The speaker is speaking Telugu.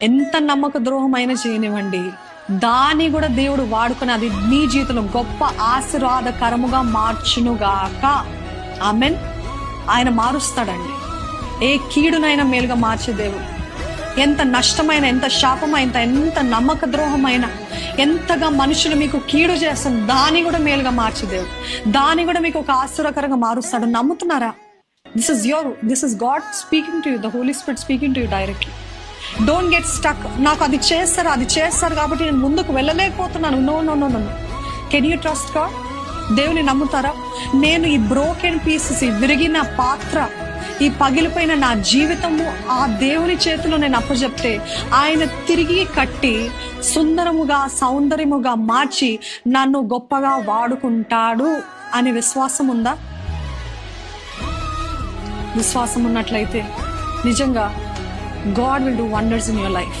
ఎంత నమ్మక ద్రోహమైన చేయనివ్వండి, దాన్ని కూడా దేవుడు వాడుకుని అది నీ జీవితంలో గొప్ప ఆశీర్వాదకరముగా మార్చునుగాక. ఆమెన్. ఆయన మారుస్తాడండి. ఏ కీడునైనా మేలుగా మార్చే దేవుడు. ఎంత నష్టమైన, ఎంత శాపమైన, ఎంత నమ్మక ద్రోహమైన, ఎంతగా మనుషులు మీకు కీడు చేస్తాను, దాన్ని కూడా మేలుగా మార్చే దేవుడు. దాన్ని కూడా మీకు ఒక ఆశ్చర్యకరంగా మారుస్తాడు. నమ్ముతున్నారా? This is God speaking to you, the Holy Spirit speaking to you directly. Don't get stuck. నాకు అది చేస్తారు కాబట్టి నేను ముందుకు వెళ్ళలేకపోతున్నాను. No no no no. Can you trust God? దేవుని నమ్ముతారా? నేను ఈ బ్రోకెన్ పీసెస్, ఈ విరిగిన పాత్ర, ఈ పగిలిపోయిన నా జీవితము ఆ దేవుని చేతిలో నేను అప్పచెప్తే ఆయన తిరిగి కట్టి సుందరముగా, సౌందర్యముగా మార్చి నన్ను గొప్పగా వాడుకుంటాడు అనే విశ్వాసం ఉందా? విశ్వాసం ఉన్నట్లయితే నిజంగా God will do wonders in your life.